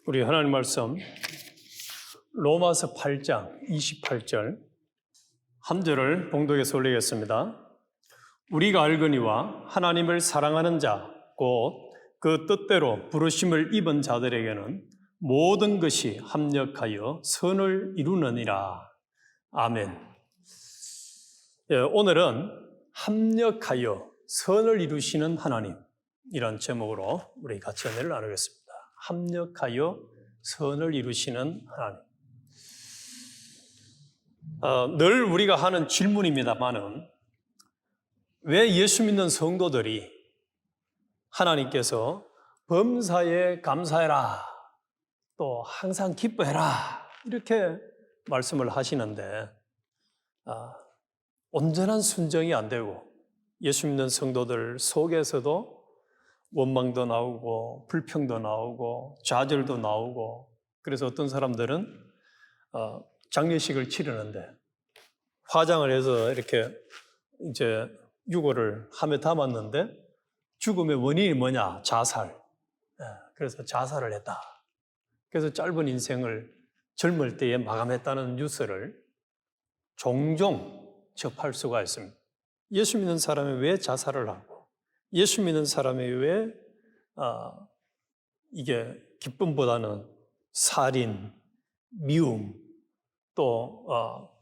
우리 하나님 말씀 로마서 8장 28절 한 절을 봉독해서 올리겠습니다. 우리가 알거니와 하나님을 사랑하는 자 곧 그 뜻대로 부르심을 입은 자들에게는 모든 것이 합력하여 선을 이루느니라. 아멘. 오늘은 합력하여 선을 이루시는 하나님이란 제목으로 우리 같이 은혜를 나누겠습니다. 합력하여 선을 이루시는 하나님. 늘 우리가 하는 질문입니다만은 왜 예수 믿는 성도들이 하나님께서 범사에 감사해라, 또 항상 기뻐해라 이렇게 말씀을 하시는데 온전한 순종이 안 되고 예수 믿는 성도들 속에서도 원망도 나오고 불평도 나오고 좌절도 나오고, 그래서 어떤 사람들은 장례식을 치르는데 화장을 해서 이렇게 이제 유골을 함에 담았는데 죽음의 원인이 뭐냐? 자살. 그래서 자살을 했다. 그래서 짧은 인생을 젊을 때에 마감했다는 뉴스를 종종 접할 수가 있습니다. 예수 믿는 사람이 왜 자살을 하고, 예수 믿는 사람이 왜 이게 기쁨보다는 살인, 미움, 또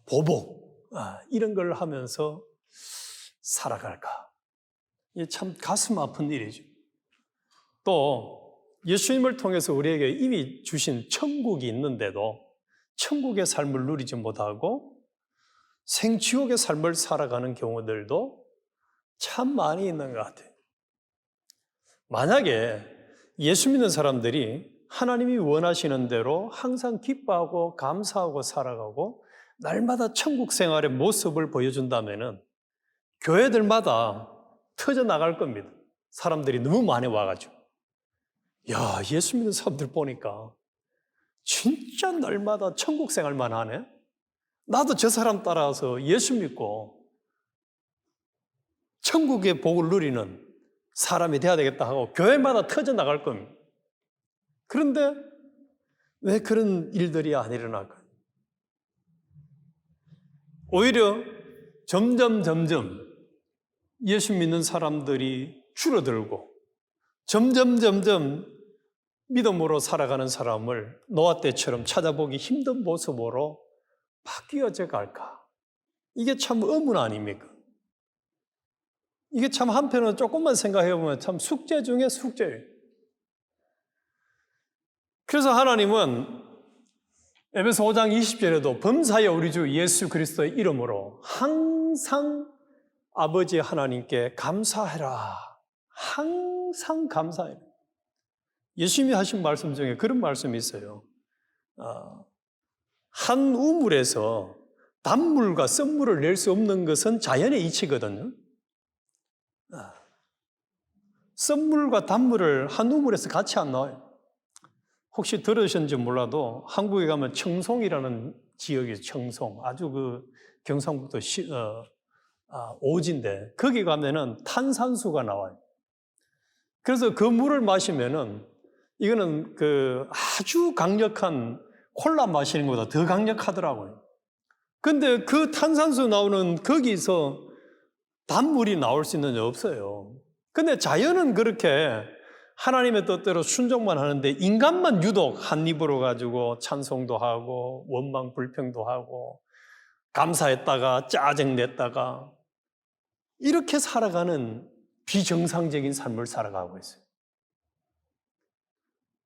보복 이런 걸 하면서 살아갈까? 이게 참 가슴 아픈 일이죠. 또 예수님을 통해서 우리에게 이미 주신 천국이 있는데도 천국의 삶을 누리지 못하고 생지옥의 삶을 살아가는 경우들도 참 많이 있는 것 같아요. 만약에 예수 믿는 사람들이 하나님이 원하시는 대로 항상 기뻐하고 감사하고 살아가고 날마다 천국 생활의 모습을 보여준다면은 교회들마다 터져 나갈 겁니다. 사람들이 너무 많이 와가지고. 야, 예수 믿는 사람들 보니까 진짜 날마다 천국 생활만 하네? 나도 저 사람 따라서 예수 믿고 천국의 복을 누리는 사람이 돼야 되겠다 하고 교회마다 터져 나갈 겁니다. 그런데 왜 그런 일들이 안 일어날까요? 오히려 점점 예수 믿는 사람들이 줄어들고 점점 믿음으로 살아가는 사람을 노아 때처럼 찾아보기 힘든 모습으로 바뀌어져 갈까? 이게 참 의문 아닙니까? 이게 참 한편으로 조금만 생각해보면 참 숙제 중에 숙제예요. 그래서 하나님은 에베소 5장 20절에도 범사에 우리 주 예수 그리스도의 이름으로 항상 아버지 하나님께 감사해라. 항상 감사해라. 예수님이 하신 말씀 중에 그런 말씀이 있어요. 한 우물에서 단물과 썬물을 낼 수 없는 것은 자연의 이치거든요. 썬물과 단물을 한 우물에서 같이 안 나와요. 혹시 들으셨는지 몰라도 한국에 가면 청송이라는 지역이 청송, 아주 그 경상북도 오지인데 거기 가면은 탄산수가 나와요. 그래서 그 물을 마시면은 이거는 그 아주 강력한 콜라 마시는 것보다 더 강력하더라고요. 근데 그 탄산수 나오는 거기서 단물이 나올 수 있는 게 없어요. 근데 자연은 그렇게 하나님의 뜻대로 순종만 하는데 인간만 유독 한 입으로 가지고 찬송도 하고 원망 불평도 하고 감사했다가 짜증냈다가 이렇게 살아가는 비정상적인 삶을 살아가고 있어요.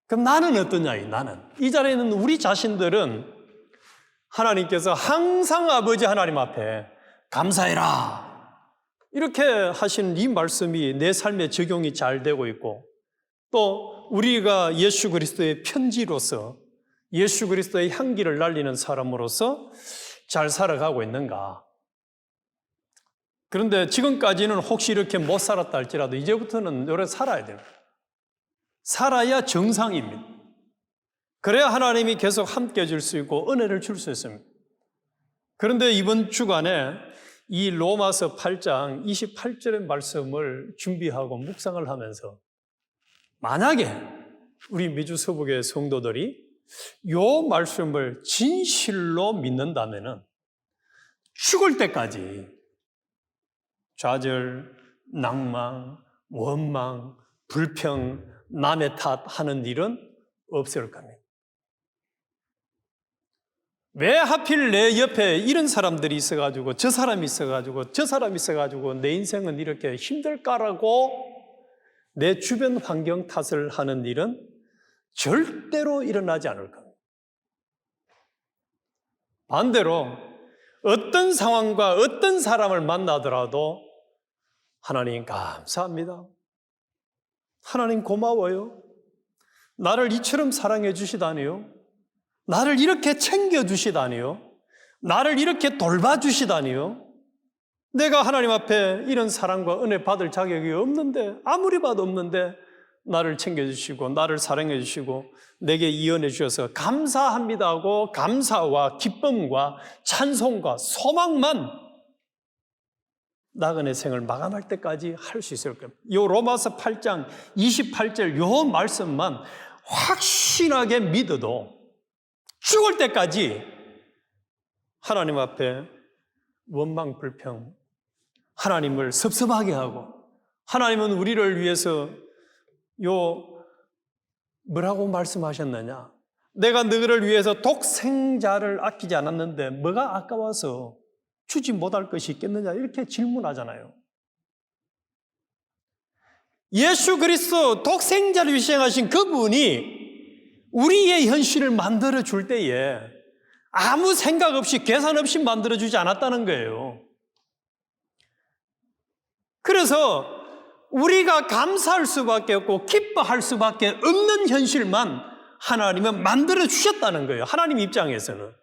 그럼 나는 어떠냐? 나는 이 자리에 있는 우리 자신들은 하나님께서 항상 아버지 하나님 앞에 감사해라 이렇게 하신 이 말씀이 내 삶에 적용이 잘 되고 있고, 또 우리가 예수 그리스도의 편지로서 예수 그리스도의 향기를 날리는 사람으로서 잘 살아가고 있는가? 그런데 지금까지는 혹시 이렇게 못 살았다 할지라도 이제부터는 오래 살아야 돼요. 살아야 정상입니다. 그래야 하나님이 계속 함께 해줄 수 있고 은혜를 줄 수 있습니다. 그런데 이번 주간에 이 로마서 8장 28절의 말씀을 준비하고 묵상을 하면서 만약에 우리 미주서부교회 성도들이 요 말씀을 진실로 믿는다면은 죽을 때까지 좌절, 낭망, 원망, 불평, 남의 탓하는 일은 없을 겁니다. 왜 하필 내 옆에 이런 사람들이 있어가지고 저 사람이 있어가지고 저 사람이 있어가지고 내 인생은 이렇게 힘들까라고 내 주변 환경 탓을 하는 일은 절대로 일어나지 않을 겁니다. 반대로 어떤 상황과 어떤 사람을 만나더라도 하나님 감사합니다. 하나님 고마워요. 나를 이처럼 사랑해 주시다니요. 나를 이렇게 챙겨 주시다니요. 나를 이렇게 돌봐주시다니요. 내가 하나님 앞에 이런 사랑과 은혜 받을 자격이 없는데, 아무리 봐도 없는데 나를 챙겨주시고 나를 사랑해 주시고 내게 이언해 주셔서 감사합니다 하고 감사와 기쁨과 찬송과 소망만 나그네 생을 마감할 때까지 할 수 있을 겁니다. 이 로마서 8장 28절 이 말씀만 확신하게 믿어도 죽을 때까지 하나님 앞에 원망 불평, 하나님을 섭섭하게 하고, 하나님은 우리를 위해서 뭐라고 말씀하셨느냐? 내가 너희를 위해서 독생자를 아끼지 않았는데 뭐가 아까워서 주지 못할 것이 있겠느냐? 이렇게 질문하잖아요. 예수 그리스도 독생자를 희생하신 그분이 우리의 현실을 만들어 줄 때에 아무 생각 없이 계산 없이 만들어 주지 않았다는 거예요. 그래서 우리가 감사할 수밖에 없고 기뻐할 수밖에 없는 현실만 하나님은 만들어 주셨다는 거예요. 하나님 입장에서는.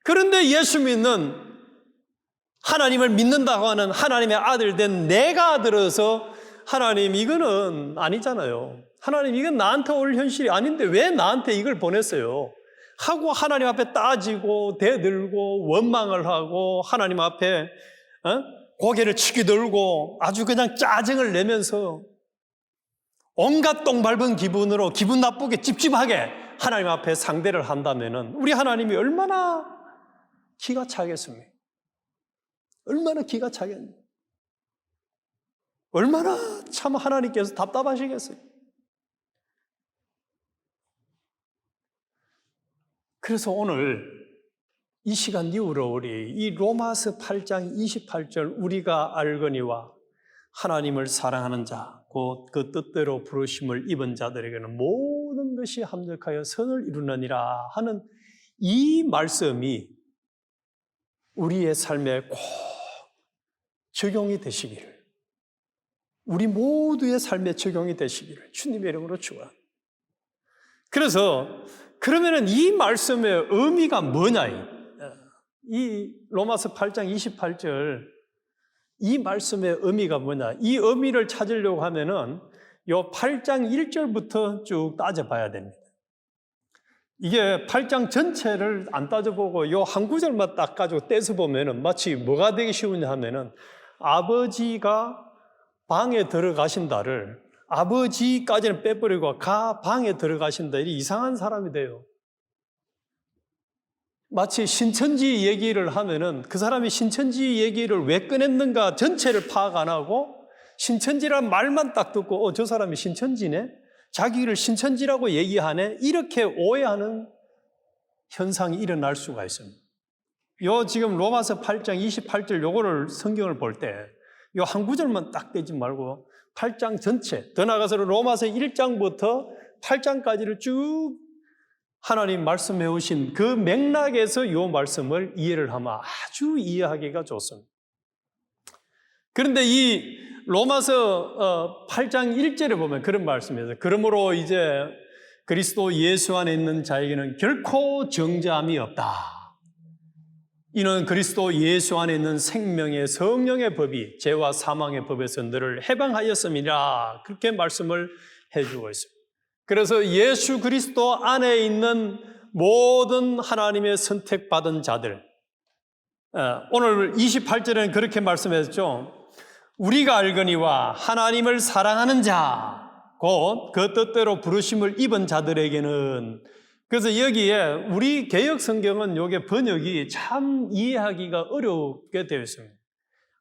그런데 예수 믿는, 하나님을 믿는다고 하는 하나님의 아들 된 내가 들어서 하나님 이거는 아니잖아요. 하나님 이건 나한테 올 현실이 아닌데 왜 나한테 이걸 보냈어요? 하고 하나님 앞에 따지고 대들고 원망을 하고 하나님 앞에 고개를 치기 들고 아주 그냥 짜증을 내면서 온갖 똥 밟은 기분으로 기분 나쁘게 찝찝하게 하나님 앞에 상대를 한다면은 우리 하나님이 얼마나 기가 차겠습니까? 얼마나 기가 차겠냐? 얼마나 참 하나님께서 답답하시겠어요? 그래서 오늘 이 시간 이후로 우리 이 로마서 8장 28절 우리가 알거니와 하나님을 사랑하는 자, 곧 그 뜻대로 부르심을 입은 자들에게는 모든 것이 합력하여 선을 이루느니라 하는 이 말씀이 우리의 삶에 꼭 적용이 되시기를, 우리 모두의 삶에 적용이 되시기를 주님의 이름으로 축원합니다. 그래서 그러면은 이 말씀의 의미가 뭐냐? 이 로마서 8장 28절 이 말씀의 의미가 뭐냐? 이 의미를 찾으려고 하면은 요 8장 1절부터 쭉 따져봐야 됩니다. 이게 8장 전체를 안 따져보고 요 한 구절만 딱 가지고 떼서 보면은 마치 뭐가 되기 쉬우냐 하면은 아버지가 방에 들어가신다를 아버지까지는 빼버리고 가 방에 들어가신다, 이 이상한 사람이 돼요. 마치 신천지 얘기를 하면은 그 사람이 신천지 얘기를 왜 꺼냈는가 전체를 파악 안 하고 신천지란 말만 딱 듣고 저 사람이 신천지네? 자기를 신천지라고 얘기하네? 이렇게 오해하는 현상이 일어날 수가 있습니다. 요 지금 로마서 8장 28절 요거를 성경을 볼 때 요 한 구절만 딱 떼지 말고 8장 전체, 더 나아가서 로마서 1장부터 8장까지를 쭉 하나님 말씀해 오신 그 맥락에서 이 말씀을 이해를 하면 아주 이해하기가 좋습니다. 그런데 이 로마서 8장 1절에 보면 그런 말씀이에요. 그러므로 이제 그리스도 예수 안에 있는 자에게는 결코 정죄함이 없다. 이는 그리스도 예수 안에 있는 생명의 성령의 법이 죄와 사망의 법에서 너를 해방하였음이라, 그렇게 말씀을 해주고 있습니다. 그래서 예수 그리스도 안에 있는 모든 하나님의 선택받은 자들, 오늘 28절에는 그렇게 말씀했죠. 우리가 알거니와 하나님을 사랑하는 자, 곧 그 뜻대로 부르심을 입은 자들에게는. 그래서 여기에 우리 개역 성경은 요게 번역이 참 이해하기가 어렵게 되어 있습니다.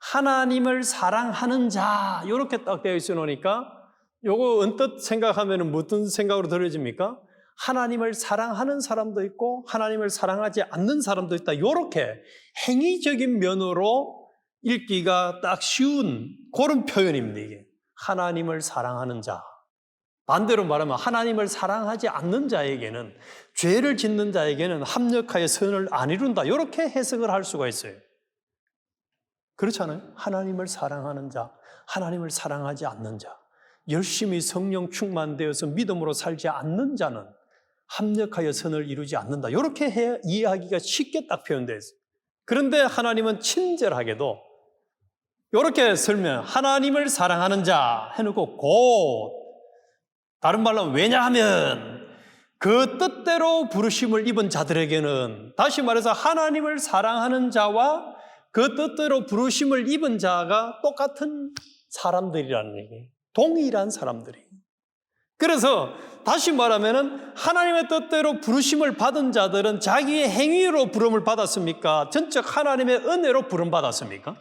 하나님을 사랑하는 자 이렇게 딱 되어 있으니까 요거 언뜻 생각하면 무슨 생각으로 들어집니까? 하나님을 사랑하는 사람도 있고 하나님을 사랑하지 않는 사람도 있다. 이렇게 행위적인 면으로 읽기가 딱 쉬운 그런 표현입니다. 이게 하나님을 사랑하는 자. 반대로 말하면 하나님을 사랑하지 않는 자에게는, 죄를 짓는 자에게는 합력하여 선을 안 이룬다. 이렇게 해석을 할 수가 있어요. 그렇잖아요. 하나님을 사랑하는 자, 하나님을 사랑하지 않는 자, 열심히 성령 충만되어서 믿음으로 살지 않는 자는 합력하여 선을 이루지 않는다. 이렇게 이해하기가 쉽게 딱 표현되어 있어요. 그런데 하나님은 친절하게도 이렇게 설명, 하나님을 사랑하는 자 해놓고 곧, 다른 말로 왜냐하면 그 뜻대로 부르심을 입은 자들에게는, 다시 말해서 하나님을 사랑하는 자와 그 뜻대로 부르심을 입은 자가 똑같은 사람들이라는 얘기예요. 동일한 사람들이. 그래서 다시 말하면 하나님의 뜻대로 부르심을 받은 자들은 자기의 행위로 부름을 받았습니까? 전적 하나님의 은혜로 부름 받았습니까?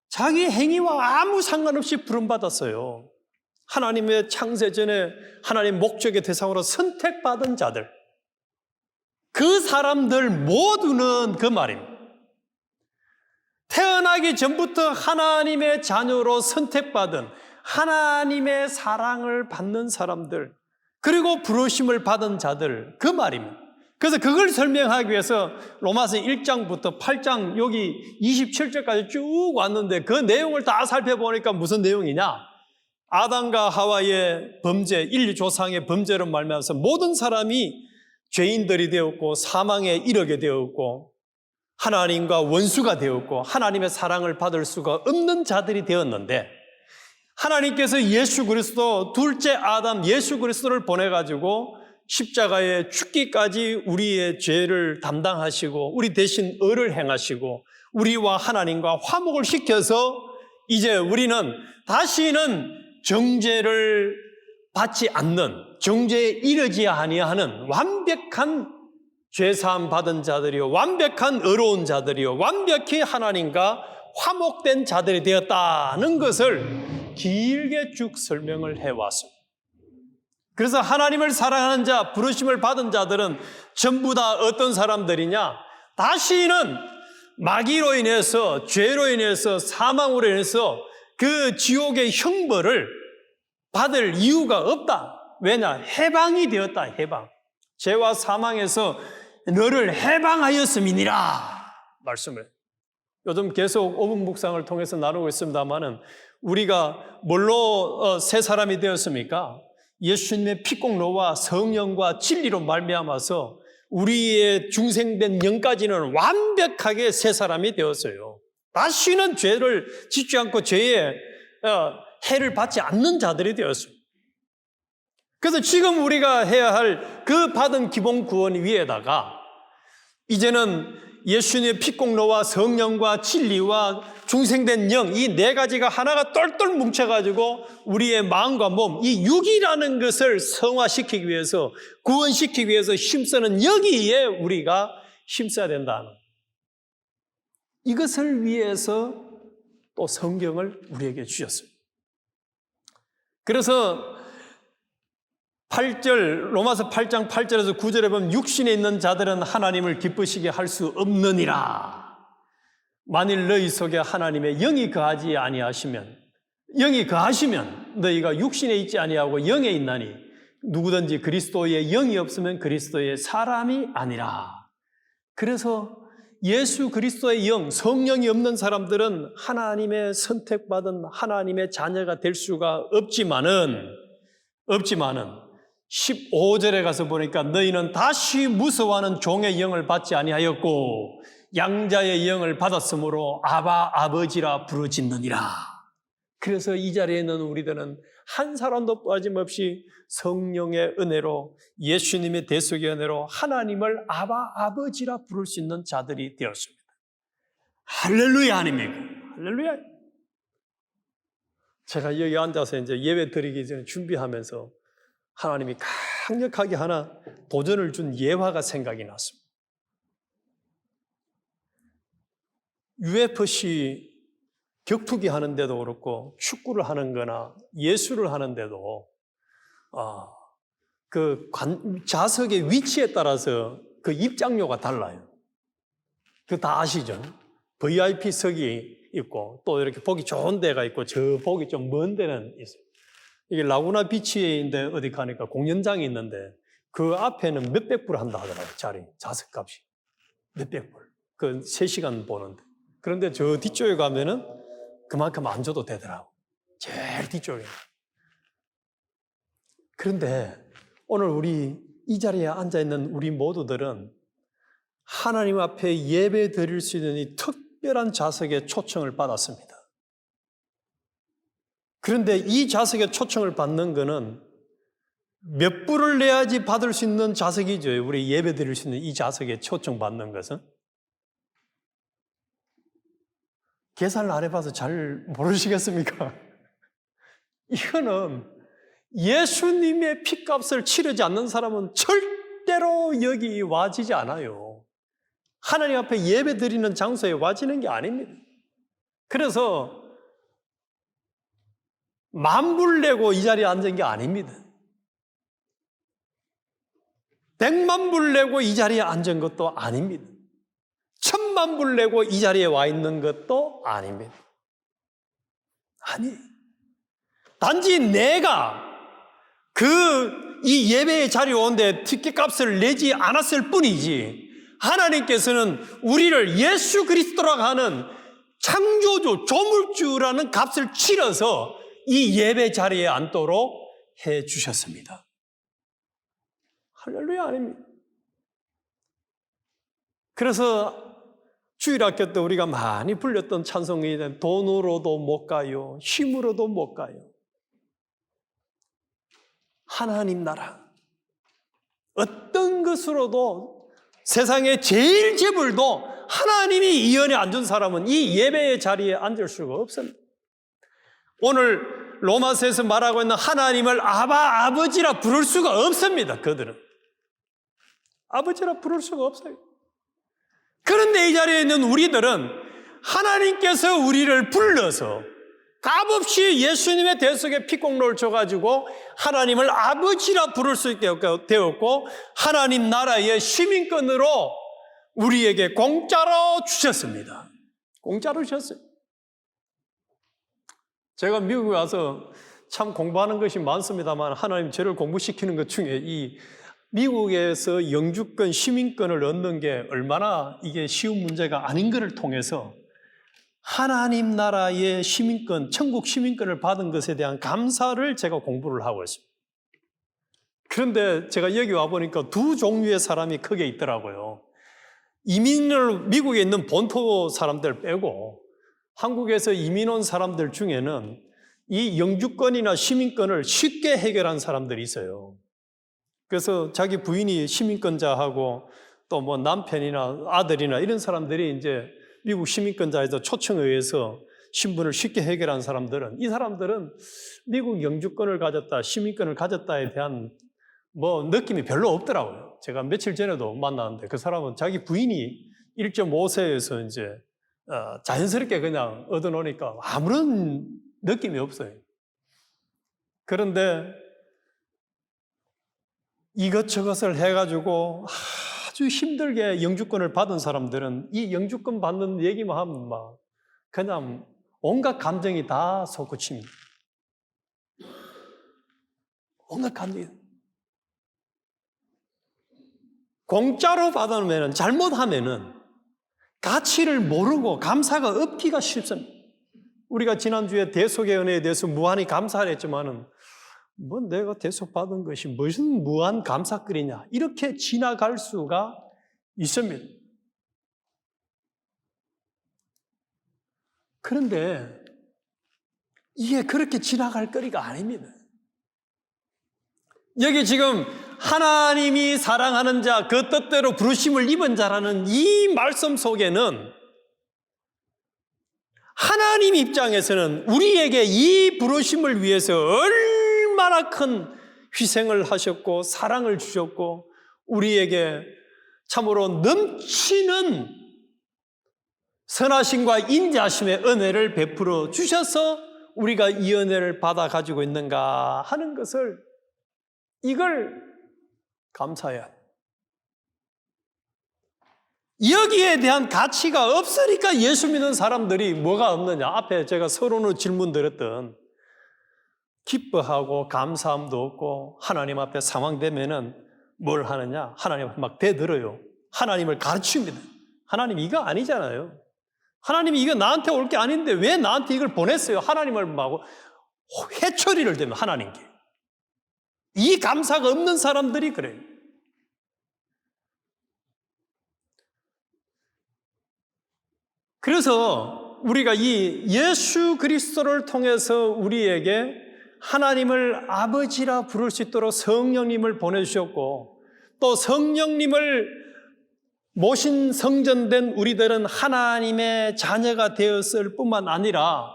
자기 행위와 아무 상관없이 부름 받았어요. 하나님의 창세 전에 하나님 목적의 대상으로 선택받은 자들, 그 사람들 모두는 그 말입니다. 태어나기 전부터 하나님의 자녀로 선택받은, 하나님의 사랑을 받는 사람들, 그리고 부르심을 받은 자들, 그 말입니다. 그래서 그걸 설명하기 위해서 로마서 1장부터 8장 여기 27절까지 쭉 왔는데 그 내용을 다 살펴보니까 무슨 내용이냐? 아담과 하와의 범죄, 인류 조상의 범죄로 말미암아서 모든 사람이 죄인들이 되었고 사망에 이르게 되었고 하나님과 원수가 되었고 하나님의 사랑을 받을 수가 없는 자들이 되었는데, 하나님께서 예수 그리스도, 둘째 아담 예수 그리스도를 보내가지고 십자가에 죽기까지 우리의 죄를 담당하시고 우리 대신 의를 행하시고 우리와 하나님과 화목을 시켜서 이제 우리는 다시는 정죄를 받지 않는, 정죄에 이르지 아니하는 완벽한 죄사함 받은 자들이요, 완벽한 의로운 자들이요, 완벽히 하나님과 화목된 자들이 되었다는 것을 길게 쭉 설명을 해왔습니다. 그래서 하나님을 사랑하는 자, 부르심을 받은 자들은 전부 다 어떤 사람들이냐? 다시는 마귀로 인해서, 죄로 인해서, 사망으로 인해서 그 지옥의 형벌을 받을 이유가 없다. 왜냐? 해방이 되었다. 해방. 죄와 사망에서 너를 해방하였음이니라 말씀을. 요즘 계속 오분 묵상을 통해서 나누고 있습니다만은 우리가 뭘로 새 사람이 되었습니까? 예수님의 피공로와 성령과 진리로 말미암아서 우리의 중생된 영까지는 완벽하게 새 사람이 되었어요. 다시는 죄를 짓지 않고 죄의 해를 받지 않는 자들이 되었습니다. 그래서 지금 우리가 해야 할 그 받은 기본 구원 위에다가 이제는 예수님의 피공로와 성령과 진리와 중생된 영, 이 네 가지가 하나가 똘똘 뭉쳐가지고 우리의 마음과 몸, 이 육이라는 것을 성화시키기 위해서, 구원시키기 위해서 힘쓰는 여기에 우리가 힘써야 된다는, 이것을 위해서 또 성경을 우리에게 주셨습니다. 그래서 8절, 로마서 8장 8절에서 9절에 보면 육신에 있는 자들은 하나님을 기쁘시게 할 수 없느니라. 만일 너희 속에 하나님의 영이 거하지 아니하시면, 영이 거하시면 너희가 육신에 있지 아니하고 영에 있나니 누구든지 그리스도의 영이 없으면 그리스도의 사람이 아니라. 그래서 예수 그리스도의 영, 성령이 없는 사람들은 하나님의 선택받은 하나님의 자녀가 될 수가 없지만은 15절에 가서 보니까 너희는 다시 무서워하는 종의 영을 받지 아니하였고 양자의 영을 받았으므로 아바 아버지라 부르짖느니라. 그래서 이 자리에 있는 우리들은 한 사람도 빠짐없이 성령의 은혜로, 예수님의 대속의 은혜로 하나님을 아바 아버지라 부를 수 있는 자들이 되었습니다. 할렐루야 아닙니까? 할렐루야. 제가 여기 앉아서 이제 예배 드리기 전에 준비하면서 하나님이 강력하게 하나 도전을 준 예화가 생각이 났습니다. UFC 격투기 하는데도 그렇고 축구를 하는 거나 예술을 하는데도 좌석의 위치에 따라서 그 입장료가 달라요. 그 다 아시죠? VIP석이 있고 또 이렇게 보기 좋은 데가 있고 저 보기 좀 먼 데는 있어요. 이게 라구나 비치인데 어디 가니까 공연장이 있는데 그 앞에는 몇백 불 한다 하더라고요. 좌석값이. 몇백 불. 그 3시간 보는데. 그런데 저 뒤쪽에 가면은 그만큼 안 줘도 되더라고. 제일 뒤쪽에. 그런데 오늘 우리 이 자리에 앉아있는 우리 모두들은 하나님 앞에 예배 드릴 수 있는 이 특별한 좌석의 초청을 받았습니다. 그런데 이 좌석의 초청을 받는 것은 몇 불을 내야지 받을 수 있는 좌석이죠. 우리 예배 드릴 수 있는 이 좌석에 초청 받는 것은. 계산을 안 해봐서 잘 모르시겠습니까? 이거는 예수님의 피값을 치르지 않는 사람은 절대로 여기 와지지 않아요. 하나님 앞에 예배 드리는 장소에 와지는 게 아닙니다. 그래서 10,000불 내고 이 자리에 앉은 게 아닙니다. 100,000불 내고 이 자리에 앉은 것도 아닙니다. 1,000,000불 내고 이 자리에 와 있는 것도 아닙니다. 아니, 단지 내가 이 예배의 자리에 오는데 티켓 값을 내지 않았을 뿐이지 하나님께서는 우리를 예수 그리스도라고 하는 창조주, 조물주라는 값을 치러서 이 예배 자리에 앉도록 해 주셨습니다. 할렐루야 아닙니다. 그래서 주일학교 때 우리가 많이 불렸던 찬송이 돈으로도 못 가요. 힘으로도 못 가요. 하나님 나라. 어떤 것으로도 세상의 제일 재물도 하나님이 이 연에 앉은 사람은 이 예배의 자리에 앉을 수가 없습니다. 오늘 로마서에서 말하고 있는 하나님을 아버지라 부를 수가 없습니다. 그들은. 아버지라 부를 수가 없어요. 그런데 이 자리에 있는 우리들은 하나님께서 우리를 불러서 값없이 예수님의 대속에 피공로를 줘가지고 하나님을 아버지라 부를 수 있게 되었고 하나님 나라의 시민권으로 우리에게 공짜로 주셨습니다. 공짜로 주셨어요. 제가 미국에 와서 참 공부하는 것이 많습니다만 하나님 저를 공부시키는 것 중에 이 미국에서 영주권, 시민권을 얻는 게 얼마나 이게 쉬운 문제가 아닌 것을 통해서 하나님 나라의 시민권, 천국 시민권을 받은 것에 대한 감사를 제가 공부를 하고 있습니다. 그런데 제가 여기 와보니까 두 종류의 사람이 크게 있더라고요. 이민을 미국에 있는 본토 사람들 빼고 한국에서 이민 온 사람들 중에는 이 영주권이나 시민권을 쉽게 해결한 사람들이 있어요. 그래서 자기 부인이 시민권자하고 또 뭐 남편이나 아들이나 이런 사람들이 이제 미국 시민권자에서 초청에 의해서 신분을 쉽게 해결한 사람들은 이 사람들은 미국 영주권을 가졌다, 시민권을 가졌다에 대한 뭐 느낌이 별로 없더라고요. 제가 며칠 전에도 만났는데 그 사람은 자기 부인이 1.5세에서 이제 자연스럽게 그냥 얻어놓으니까 아무런 느낌이 없어요. 그런데 이것저것을 해가지고 아주 힘들게 영주권을 받은 사람들은 이 영주권 받는 얘기만 하면 막 그냥 온갖 감정이 다 솟구칩니다. 온갖 감정이. 공짜로 받으면 잘못하면은 가치를 모르고 감사가 없기가 쉽습니다. 우리가 지난주에 대속의 은혜에 대해서 무한히 감사를 했지만은 뭐 내가 대속받은 것이 무슨 무한 감사거리냐 이렇게 지나갈 수가 있습니다. 그런데 이게 그렇게 지나갈 거리가 아닙니다. 여기 지금 하나님이 사랑하는 자, 그 뜻대로 부르심을 입은 자라는 이 말씀 속에는 하나님 입장에서는 우리에게 이 부르심을 위해서 얼마나 큰 희생을 하셨고 사랑을 주셨고 우리에게 참으로 넘치는 선하심과 인자하심의 은혜를 베풀어 주셔서 우리가 이 은혜를 받아 가지고 있는가 하는 것을 이걸 감사해야 돼. 여기에 대한 가치가 없으니까 예수 믿는 사람들이 뭐가 없느냐. 앞에 제가 서론으로 질문 드렸던 기뻐하고 감사함도 없고 하나님 앞에 상황되면은 뭘 하느냐. 하나님 앞에 막 대들어요. 하나님을 가르칩니다. 하나님 이거 아니잖아요. 하나님이 이거 나한테 올 게 아닌데 왜 나한테 이걸 보냈어요? 하나님을 막 회초리를 대면 하나님께. 이 감사가 없는 사람들이 그래요. 그래서 우리가 이 예수 그리스도를 통해서 우리에게 하나님을 아버지라 부를 수 있도록 성령님을 보내주셨고 또 성령님을 모신 성전된 우리들은 하나님의 자녀가 되었을 뿐만 아니라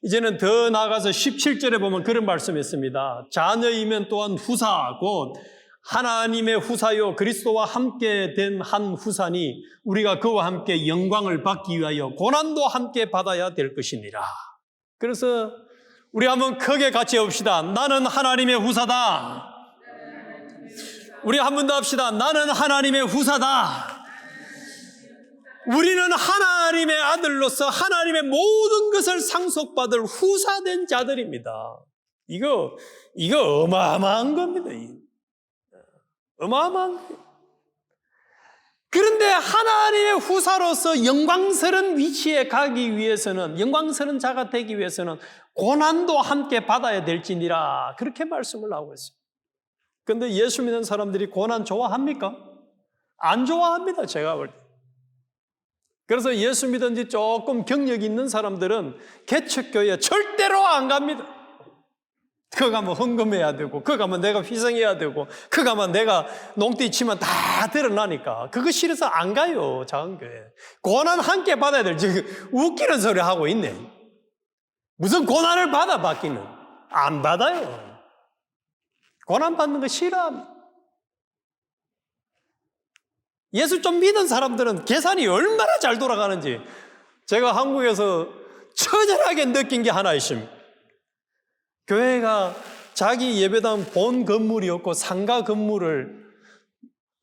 이제는 더 나아가서 17절에 보면 그런 말씀이 있습니다. 자녀이면 또한 후사 곧 하나님의 후사요 그리스도와 함께 된 한 후사니 우리가 그와 함께 영광을 받기 위하여 고난도 함께 받아야 될 것이니라. 그래서 우리 한번 크게 같이 해봅시다. 나는 하나님의 후사다. 우리 한 번 더 합시다. 나는 하나님의 후사다. 우리는 하나님의 아들로서 하나님의 모든 것을 상속받을 후사된 자들입니다. 이거 어마어마한 겁니다. 어마어마한 거예요. 그런데 하나님의 후사로서 영광스러운 위치에 가기 위해서는, 영광스러운 자가 되기 위해서는 고난도 함께 받아야 될지니라 그렇게 말씀을 하고 있어요. 그런데 예수 믿는 사람들이 고난 좋아합니까? 안 좋아합니다. 제가 볼 때. 그래서 예수 믿은 지 조금 경력이 있는 사람들은 개척교회 절대로 안 갑니다. 그거 가면 헌금해야 되고, 그거 가면 내가 희생해야 되고, 그거 가면 내가 농띠 치면 다 드러나니까 그거 싫어서 안 가요. 작은 교회. 고난 함께 받아야 될, 지금 웃기는 소리 하고 있네. 무슨 고난을 받기는 안 받아요. 고난 받는 거 싫어합니다. 예수 좀 믿은 사람들은 계산이 얼마나 잘 돌아가는지 제가 한국에서 처절하게 느낀 게 하나 있습니다. 교회가 자기 예배당 본 건물이 없고 상가 건물을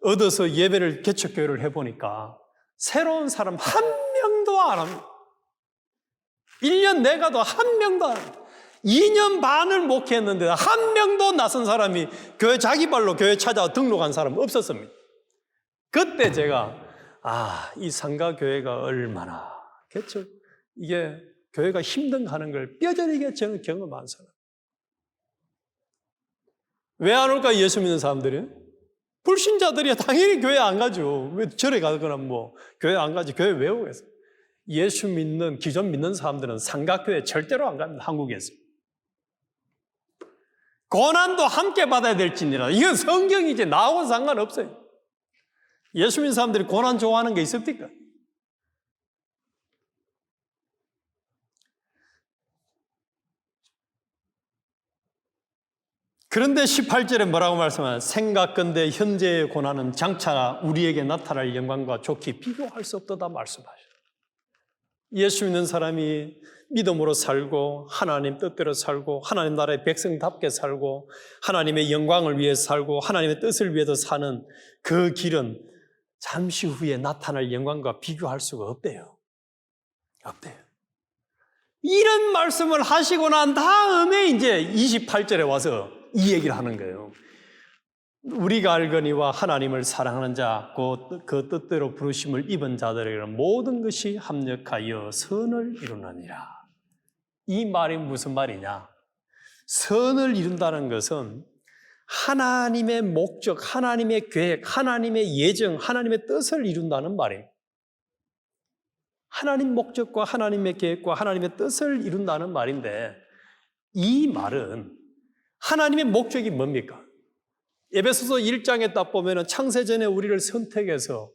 얻어서 예배를 개척교회를 해보니까 새로운 사람 한 명도 안 합니다. 1년 내가도 한 명도 안 합니다. 2년 반을 목회했는데 한 명도 낯선 사람이 교회 자기 발로 교회 찾아와 등록한 사람 없었습니다. 그때 제가 이 상가교회가 얼마나 개척 이게 교회가 힘든 하는 걸 뼈저리게 저는 경험한 사람. 왜 안 올까? 예수 믿는 사람들이 불신자들이 당연히 교회 안 가죠. 왜 절에 가거나 뭐 교회 안 가지. 교회 왜 오겠어? 예수 믿는 기존 믿는 사람들은 상가교회 절대로 안 갑니다. 한국에서. 고난도 함께 받아야 될지니라. 이건 성경이지 나하고는 상관없어요. 예수 믿는 사람들이 고난 좋아하는 게 있습니까? 그런데 18절에 뭐라고 말씀하냐? 생각건대 현재의 고난은 장차 우리에게 나타날 영광과 좋게 비교할 수 없도다 말씀하셔요. 예수 믿는 사람이 믿음으로 살고 하나님 뜻대로 살고 하나님 나라의 백성답게 살고 하나님의 영광을 위해 살고 하나님의 뜻을 위해서 사는 그 길은 잠시 후에 나타날 영광과 비교할 수가 없대요. 없대요. 이런 말씀을 하시고 난 다음에 이제 28절에 와서 이 얘기를 하는 거예요. 우리가 알거니와 하나님을 사랑하는 자, 곧 그 뜻대로 부르심을 입은 자들에게는 모든 것이 합력하여 선을 이루느니라. 이 말이 무슨 말이냐? 선을 이룬다는 것은 하나님의 목적, 하나님의 계획, 하나님의 예정, 하나님의 뜻을 이룬다는 말입니다. 하나님 목적과 하나님의 계획과 하나님의 뜻을 이룬다는 말인데 이 말은 하나님의 목적이 뭡니까? 에베소서 1장에 딱 보면 창세전에 우리를 선택해서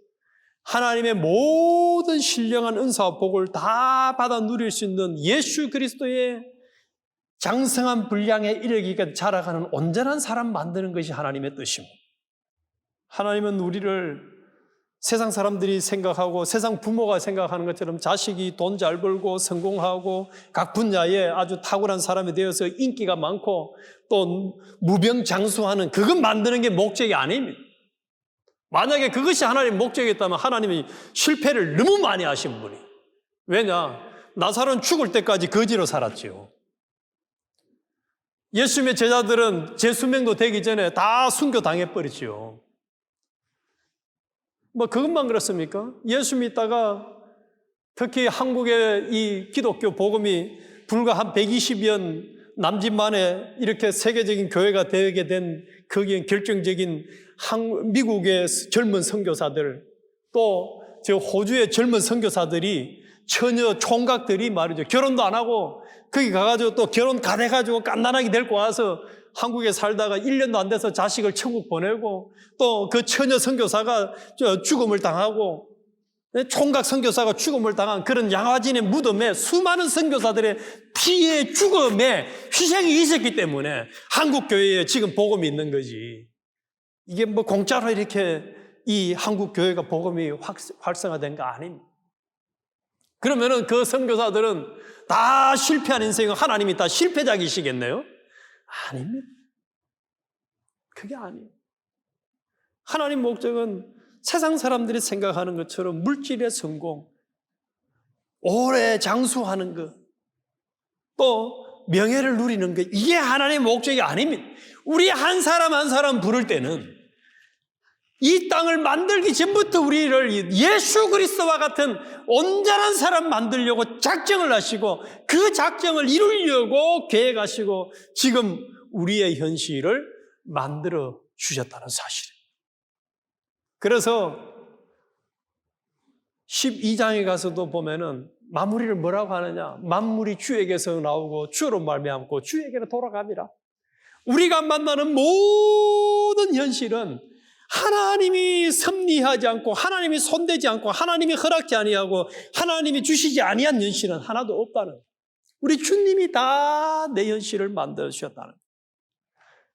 하나님의 모든 신령한 은사와 복을 다 받아 누릴 수 있는 예수 그리스도의 장성한 분량에 이르기까지 자라가는 온전한 사람 만드는 것이 하나님의 뜻입니다. 하나님은 우리를 세상 사람들이 생각하고 세상 부모가 생각하는 것처럼 자식이 돈 잘 벌고 성공하고 각 분야에 아주 탁월한 사람이 되어서 인기가 많고 또 무병장수하는 그것 만드는 게 목적이 아닙니다. 만약에 그것이 하나님의 목적이었다면 하나님이 실패를 너무 많이 하신 분이. 왜냐? 나사로는 죽을 때까지 거지로 살았지요. 예수님의 제자들은 재수명도 되기 전에 다 순교당해버리지요. 뭐 그것만 그렇습니까? 예수 믿다가 특히 한국의 이 기독교 복음이 불과 한 120년 남짓 만에 이렇게 세계적인 교회가 되게 된 거기에 결정적인 미국의 젊은 선교사들, 또 저 호주의 젊은 선교사들이 처녀 총각들이 말이죠. 결혼도 안 하고 거기 가가지고 또 결혼 다 돼가지고 깐난하게 데리고 와서 한국에 살다가 1년도 안 돼서 자식을 천국 보내고 또 그 처녀 선교사가 죽음을 당하고 총각 선교사가 죽음을 당한 그런 양화진의 무덤에 수많은 선교사들의 피의 죽음에 희생이 있었기 때문에 한국 교회에 지금 복음이 있는 거지. 이게 뭐 공짜로 이렇게 이 한국 교회가 복음이 활성화된 거 아닙니다. 그러면은 그 선교사들은 다 실패한 인생은 하나님이 다 실패작이시겠네요? 아닙니다. 그게 아니에요. 하나님 목적은 세상 사람들이 생각하는 것처럼 물질의 성공, 오래 장수하는 것, 또 명예를 누리는 것, 이게 하나님의 목적이 아닙니다. 우리 한 사람 한 사람 부를 때는 이 땅을 만들기 전부터 우리를 예수 그리스도와 같은 온전한 사람 만들려고 작정을 하시고 그 작정을 이루려고 계획하시고 지금 우리의 현실을 만들어 주셨다는 사실이에요. 그래서 12장에 가서도 보면은 마무리를 뭐라고 하느냐? 만물이 주에게서 나오고 주로 말미암고 주에게로 돌아갑니다. 우리가 만나는 모든 현실은 하나님이 섭리하지 않고 하나님이 손대지 않고 하나님이 허락지 아니하고 하나님이 주시지 아니한 현실은 하나도 없다는 거예요. 우리 주님이 다 내 현실을 만들어 주셨다는 거예요.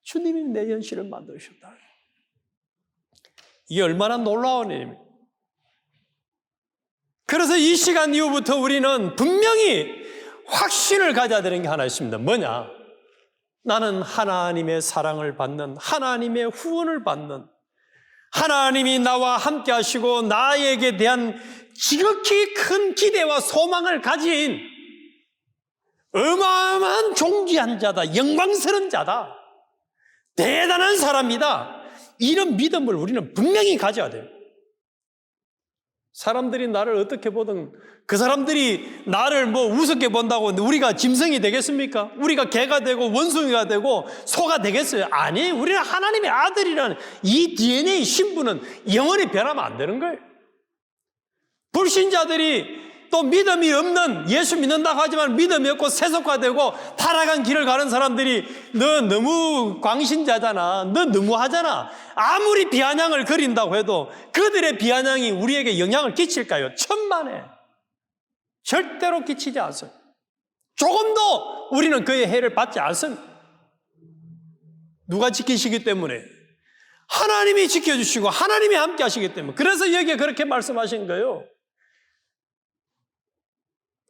주님이 내 현실을 만들어 주셨다는 거예요. 이게 얼마나 놀라운 일입니까? 그래서 이 시간 이후부터 우리는 분명히 확신을 가져야 되는 게 하나 있습니다. 뭐냐? 나는 하나님의 사랑을 받는, 하나님의 후원을 받는, 하나님이 나와 함께 하시고 나에게 대한 지극히 큰 기대와 소망을 가진 어마어마한 존귀한 자다, 영광스러운 자다, 대단한 사람이다. 이런 믿음을 우리는 분명히 가져야 돼요. 사람들이 나를 어떻게 보든 그 사람들이 나를 뭐 우습게 본다고 우리가 짐승이 되겠습니까? 우리가 개가 되고 원숭이가 되고 소가 되겠어요? 아니, 우리는 하나님의 아들이라는 이 DNA 신분은 영원히 변하면 안 되는 거예요. 불신자들이 또 믿음이 없는, 예수 믿는다고 하지만 믿음이 없고 세속화되고 타락한 길을 가는 사람들이 너 너무 광신자잖아, 너 너무하잖아, 아무리 비아냥을 그린다고 해도 그들의 비아냥이 우리에게 영향을 끼칠까요? 천만에 절대로 끼치지 않습니다. 조금도 우리는 그의 해를 받지 않습니다. 누가 지키시기 때문에? 하나님이 지켜주시고 하나님이 함께 하시기 때문에. 그래서 여기에 그렇게 말씀하신 거예요.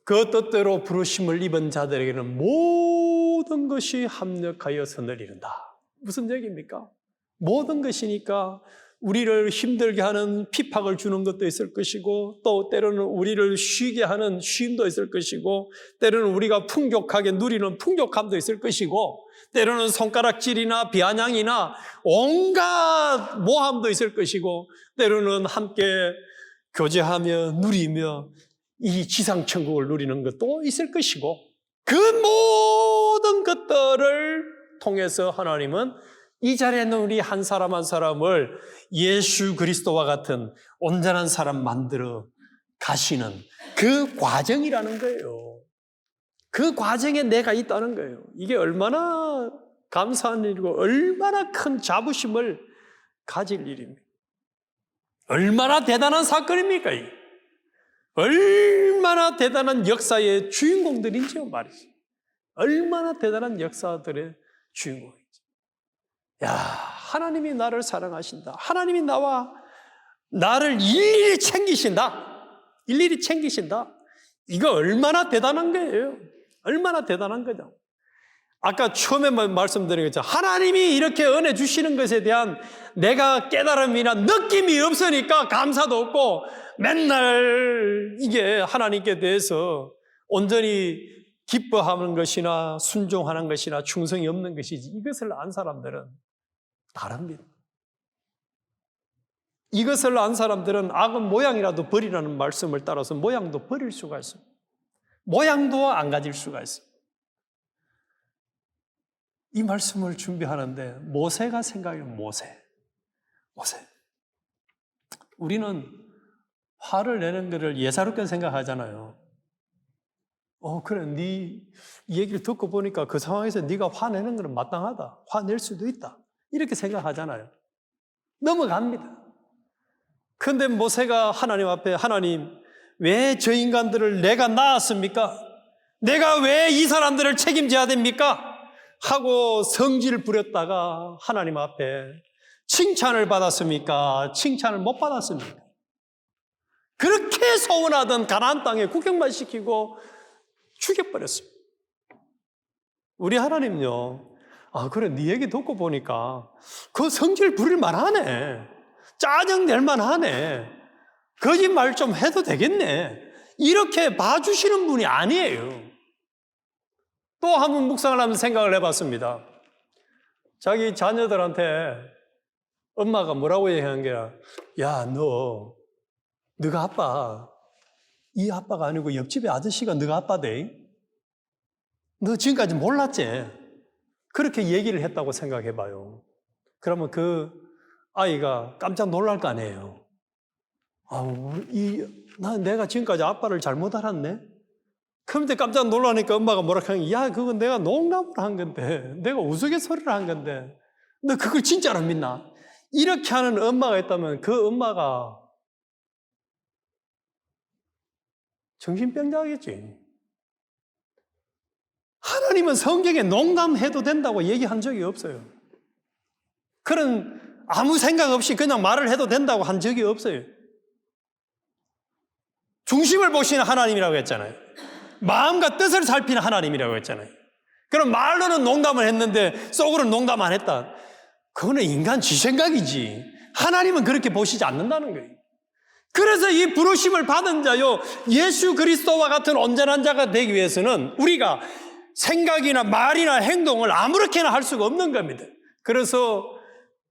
그 뜻대로 부르심을 입은 자들에게는 모든 것이 합력하여 선을 이룬다. 무슨 얘기입니까? 모든 것이니까 우리를 힘들게 하는 핍박을 주는 것도 있을 것이고, 또 때로는 우리를 쉬게 하는 쉼도 있을 것이고, 때로는 우리가 풍족하게 누리는 풍족함도 있을 것이고, 때로는 손가락질이나 비아냥이나 온갖 모함도 있을 것이고, 때로는 함께 교제하며 누리며 이 지상천국을 누리는 것도 있을 것이고, 그 모든 것들을 통해서 하나님은 이 자리에 있는 우리 한 사람 한 사람을 예수 그리스도와 같은 온전한 사람 만들어 가시는 그 과정이라는 거예요. 그 과정에 내가 있다는 거예요. 이게 얼마나 감사한 일이고 얼마나 큰 자부심을 가질 일입니다. 얼마나 대단한 사건입니까? 이게? 얼마나 대단한 역사의 주인공들인지요 말이죠. 얼마나 대단한 역사들의 주인공인지. 야, 하나님이 나를 사랑하신다. 하나님이 나를 일일이 챙기신다. 일일이 챙기신다. 이거 얼마나 대단한 거예요. 얼마나 대단한 거죠. 아까 처음에 말씀드린 것처럼 하나님이 이렇게 은혜 주시는 것에 대한 내가 깨달음이나 느낌이 없으니까 감사도 없고 맨날 이게 하나님께 대해서 온전히 기뻐하는 것이나 순종하는 것이나 충성이 없는 것이지, 이것을 안 사람들은 다릅니다. 이것을 안 사람들은 악은 모양이라도 버리라는 말씀을 따라서 모양도 버릴 수가 있습니다. 모양도 안 가질 수가 있습니다. 이 말씀을 준비하는데 모세가 생각해요. 모세. 우리는 화를 내는 것을 예사롭게 생각하잖아요. 그래, 네 얘기를 듣고 보니까 그 상황에서 네가 화내는 것은 마땅하다. 화낼 수도 있다. 이렇게 생각하잖아요. 넘어갑니다. 그런데 모세가 하나님 앞에, 하나님, 왜 저 인간들을 내가 낳았습니까? 내가 왜 이 사람들을 책임져야 됩니까? 하고 성질을 부렸다가 하나님 앞에 칭찬을 받았습니까? 칭찬을 못 받았습니까? 그렇게 서운하던 가나안 땅에 구경만 시키고 죽여버렸습니다. 우리 하나님요, 그래, 네 얘기 듣고 보니까 그 성질 부릴 만하네. 짜증 낼 만하네. 거짓말 좀 해도 되겠네. 이렇게 봐주시는 분이 아니에요. 또 한 번 묵상을 하면서 생각을 해봤습니다. 자기 자녀들한테 엄마가 뭐라고 얘기한 게야, 야, 너가 아빠, 이 아빠가 아니고 옆집의 아저씨가 너가 아빠대. 너 지금까지 몰랐지? 그렇게 얘기를 했다고 생각해봐요. 그러면 그 아이가 깜짝 놀랄 거 아니에요. 내가 지금까지 아빠를 잘못 알았네? 그런데 깜짝 놀라니까 엄마가 뭐라 하는, 야, 그건 내가 농담으로 한 건데, 내가 우스갯소리를 한 건데, 너 그걸 진짜로 믿나? 이렇게 하는 엄마가 있다면 그 엄마가 정신병자겠지. 하나님은 성경에 농담해도 된다고 얘기한 적이 없어요. 그런 아무 생각 없이 그냥 말을 해도 된다고 한 적이 없어요. 중심을 보시는 하나님이라고 했잖아요. 마음과 뜻을 살피는 하나님이라고 했잖아요. 그럼 말로는 농담을 했는데 속으로는 농담 안 했다. 그거는 인간 지 생각이지. 하나님은 그렇게 보시지 않는다는 거예요. 그래서 이 부르심을 받은 자요, 예수 그리스도와 같은 온전한 자가 되기 위해서는 우리가 생각이나 말이나 행동을 아무렇게나 할 수가 없는 겁니다. 그래서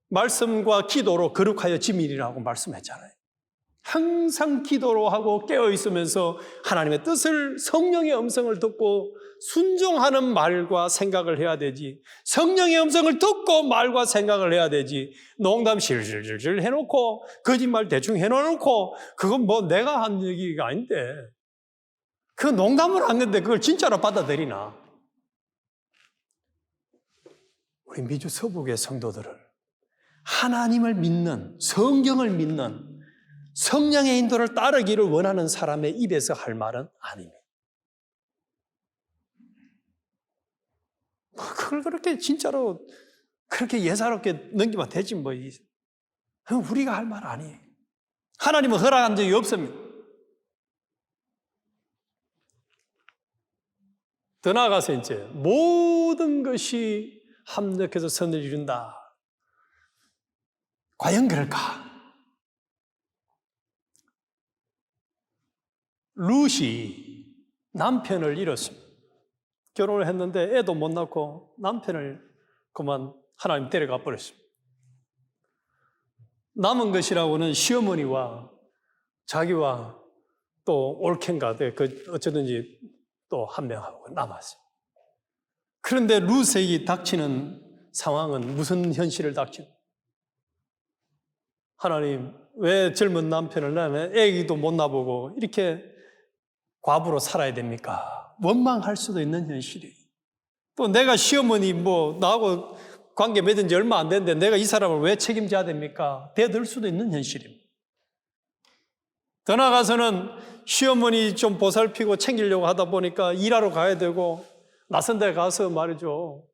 말씀과 기도로 거룩하여 지밀이라고 말씀했잖아요. 항상 기도로 하고 깨어 있으면서 하나님의 뜻을, 성령의 음성을 듣고 순종하는 말과 생각을 해야 되지. 성령의 음성을 듣고 말과 생각을 해야 되지. 농담 실실실 해놓고 거짓말 대충 해놓고 그건 뭐 내가 한 얘기가 아닌데, 그 농담을 한 건데 그걸 진짜로 받아들이나. 우리 미주 서북의 성도들을 하나님을 믿는, 성경을 믿는, 성령의 인도를 따르기를 원하는 사람의 입에서 할 말은 아닙니다. 그걸 그렇게 진짜로 그렇게 예사롭게 넘기면 되지 뭐. 우리가 할 말 아니에요. 하나님은 허락한 적이 없습니다. 더 나아가서 이제 모든 것이 합력해서 선을 이룬다. 과연 그럴까? 룻이 남편을 잃었습니다. 결혼을 했는데 애도 못 낳고 남편을 그만 하나님 데려가 버렸습니다. 남은 것이라고는 시어머니와 자기와 또 올케인가 어쩌든지 또 한 명하고 남았어요. 그런데 룻에게 닥치는 상황은 무슨 현실을 닥치는? 하나님, 왜 젊은 남편을 낳으면 애기도 못 낳아보고 이렇게 과부로 살아야 됩니까? 원망할 수도 있는 현실이에요. 또 내가 시어머니 나하고 관계 맺은 지 얼마 안 됐는데 내가 이 사람을 왜 책임져야 됩니까? 대들 수도 있는 현실입니다. 더 나아가서는 시어머니 좀 보살피고 챙기려고 하다 보니까 일하러 가야 되고 낯선 데 가서 말이죠.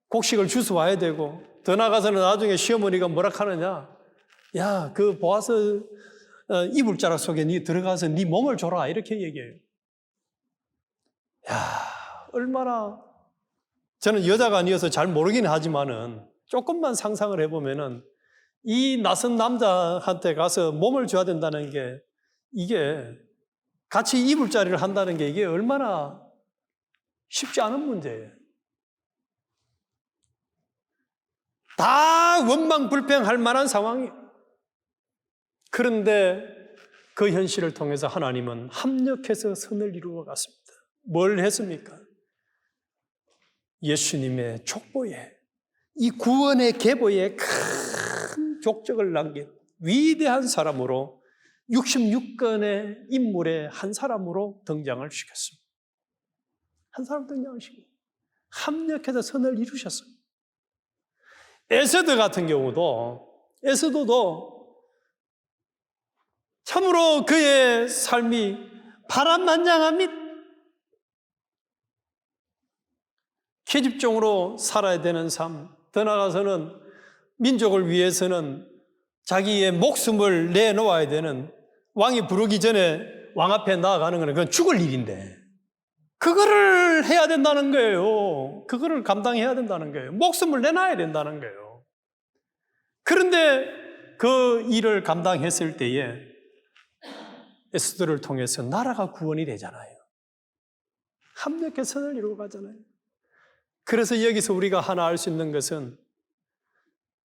곡식을 주워 와야 되고 더 나아가서는 나중에 시어머니가 뭐라 하느냐. 야, 그 보아서 이불자락 속에 니 들어가서 니 몸을 줘라 이렇게 얘기해요. 야, 얼마나 저는 여자가 아니어서 잘 모르긴 하지만은 조금만 상상을 해보면은 이 낯선 남자한테 가서 몸을 줘야 된다는 게 이게 같이 이불자리를 한다는 게 이게 얼마나 쉽지 않은 문제예요. 다 원망불평할 만한 상황이에요. 그런데 그 현실을 통해서 하나님은 합력해서 선을 이루어 갔습니다. 뭘 했습니까? 예수님의 족보에 이 구원의 계보에 큰 족적을 남긴 위대한 사람으로 66건의 인물의 한 사람으로 등장을 시켰습니다. 한 사람 등장을 시켰습니다. 합력해서 선을 이루셨습니다. 에스더 같은 경우도 에스더도 참으로 그의 삶이 파란만장합니다. 계집종으로 살아야 되는 삶, 더 나아가서는 민족을 위해서는 자기의 목숨을 내놓아야 되는 왕이 부르기 전에 왕 앞에 나아가는 것은 그건 죽을 일인데 그거를 해야 된다는 거예요. 그거를 감당해야 된다는 거예요. 목숨을 내놔야 된다는 거예요. 그런데 그 일을 감당했을 때에 에스더를 통해서 나라가 구원이 되잖아요. 합력의 선을 이루고 가잖아요. 그래서 여기서 우리가 하나 알 수 있는 것은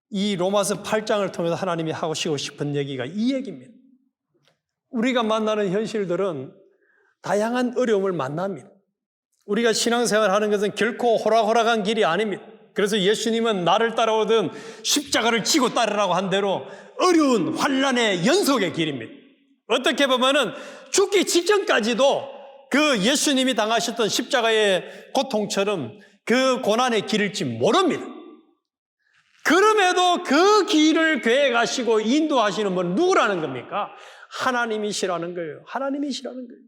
이 로마서 8장을 통해서 하나님이 하시고 싶은 얘기가 이 얘기입니다. 우리가 만나는 현실들은 다양한 어려움을 만납니다. 우리가 신앙생활 하는 것은 결코 호락호락한 길이 아닙니다. 그래서 예수님은 나를 따라오든 십자가를 지고 따르라고 한 대로 어려운 환난의 연속의 길입니다. 어떻게 보면은 죽기 직전까지도 그 예수님이 당하셨던 십자가의 고통처럼 그 고난의 길일지 모릅니다. 그럼에도 그 길을 계획하시고 인도하시는 분은 누구라는 겁니까? 하나님이시라는 거예요. 하나님이시라는 거예요.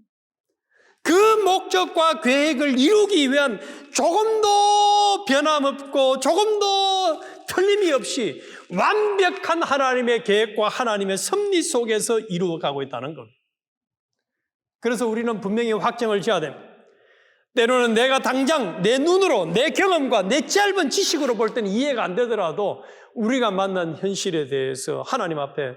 그 목적과 계획을 이루기 위한 조금도 변함없고 조금도 틀림이 없이 완벽한 하나님의 계획과 하나님의 섭리 속에서 이루어가고 있다는 겁니다. 그래서 우리는 분명히 확정을 지어야 됩니다. 때로는 내가 당장 내 눈으로 내 경험과 내 짧은 지식으로 볼 때는 이해가 안 되더라도 우리가 만난 현실에 대해서 하나님 앞에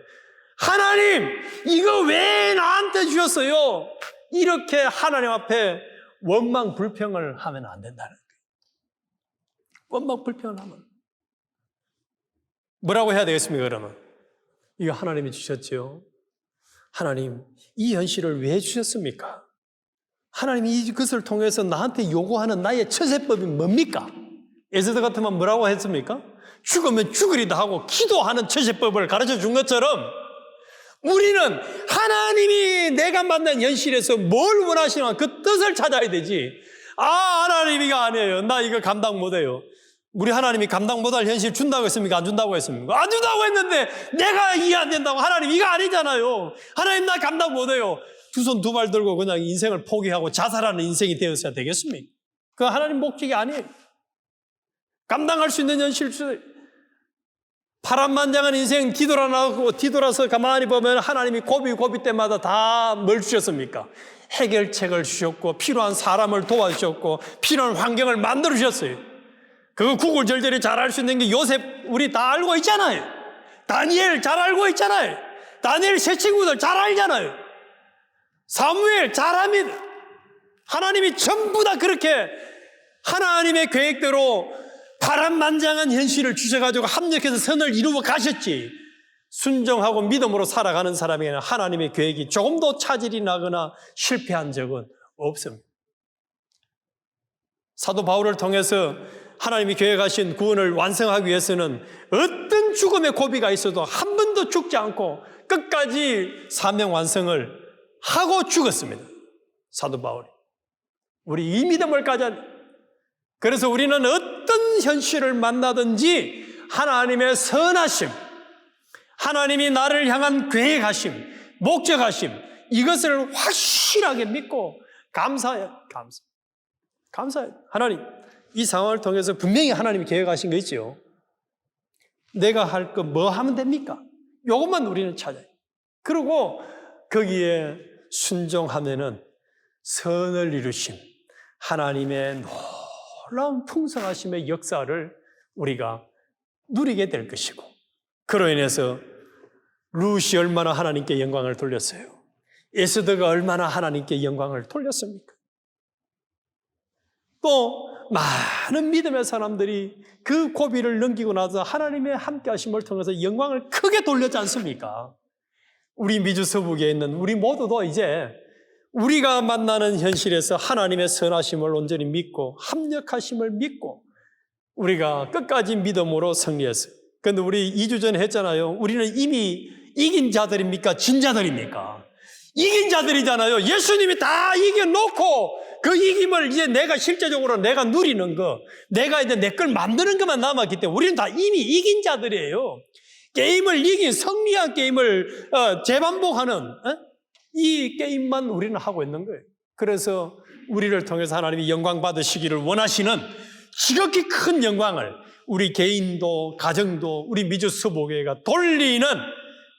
하나님 이거 왜 나한테 주셨어요? 이렇게 하나님 앞에 원망 불평을 하면 안 된다는 거예요. 원망 불평을 하면 뭐라고 해야 되겠습니까? 그러면 이거 하나님이 주셨죠. 하나님 이 현실을 왜 주셨습니까? 하나님이 이것을 통해서 나한테 요구하는 나의 처세법이 뭡니까? 에스더 같으면 뭐라고 했습니까? 죽으면 죽으리다 하고 기도하는 처세법을 가르쳐 준 것처럼 우리는 하나님이 내가 만난 현실에서 뭘 원하시는가 그 뜻을 찾아야 되지. 하나님이가 아니에요. 나 이거 감당 못해요. 우리 하나님이 감당 못할 현실 준다고 했습니까? 안 준다고 했습니까? 안 준다고 했는데 내가 이해 안 된다고 하나님 이거 아니잖아요. 하나님 나 감당 못해요. 두 손 두 발 들고 그냥 인생을 포기하고 자살하는 인생이 되었어야 되겠습니까? 그 하나님 목적이 아니에요. 감당할 수 있는 현실 파란만장한 인생 뒤돌아서 가만히 보면 하나님이 고비 때마다 다 뭘 주셨습니까? 해결책을 주셨고 필요한 사람을 도와주셨고 필요한 환경을 만들어 주셨어요. 그거 구구절절히 잘 알 수 있는 게 요셉 우리 다 알고 있잖아요. 다니엘 잘 알고 있잖아요. 다니엘 세 친구들 잘 알잖아요. 사무엘 잘합니다. 하나님이 전부 다 그렇게 하나님의 계획대로 파란만장한 현실을 주셔가지고 합력해서 선을 이루어 가셨지. 순종하고 믿음으로 살아가는 사람에게는 하나님의 계획이 조금도 차질이 나거나 실패한 적은 없습니다. 사도 바울을 통해서 하나님이 계획하신 구원을 완성하기 위해서는 어떤 죽음의 고비가 있어도 한 번도 죽지 않고 끝까지 사명 완성을 하고 죽었습니다. 사도 바울이. 우리 이 믿음을 가져. 그래서 우리는 어떤 현실을 만나든지 하나님의 선하심, 하나님이 나를 향한 계획하심, 목적하심, 이것을 확실하게 믿고 감사해요. 감사해요. 하나님, 이 상황을 통해서 분명히 하나님이 계획하신 거 있죠. 내가 할 거 뭐 하면 됩니까? 이것만 우리는 찾아요. 그리고 거기에 순종하면은 선을 이루심, 하나님의 놀라운 풍성하심의 역사를 우리가 누리게 될 것이고, 그로 인해서 룻이 얼마나 하나님께 영광을 돌렸어요. 에스더가 얼마나 하나님께 영광을 돌렸습니까? 또 많은 믿음의 사람들이 그 고비를 넘기고 나서 하나님의 함께 하심을 통해서 영광을 크게 돌렸지 않습니까? 우리 미주 서북에 있는 우리 모두도 이제 우리가 만나는 현실에서 하나님의 선하심을 온전히 믿고 합력하심을 믿고 우리가 끝까지 믿음으로 승리했어요. 그런데 우리 2주 전에 했잖아요. 우리는 이미 이긴 자들입니까? 진 자들입니까? 이긴 자들이잖아요. 예수님이 다 이겨놓고 그 이김을 이제 내가 실제적으로 내가 누리는 거, 내가 이제 내 걸 만드는 것만 남았기 때문에 우리는 다 이미 이긴 자들이에요. 게임을 이긴 승리한 게임을 재반복하는 이 게임만 우리는 하고 있는 거예요. 그래서 우리를 통해서 하나님이 영광 받으시기를 원하시는 지극히 큰 영광을 우리 개인도 가정도 우리 미주 수보교회가 돌리는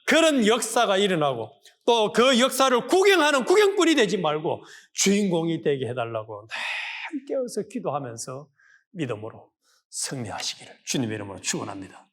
그런 역사가 일어나고 또 그 역사를 구경하는 구경꾼이 되지 말고 주인공이 되게 해달라고 늘 깨어서 기도하면서 믿음으로 승리하시기를 주님의 이름으로 축원합니다.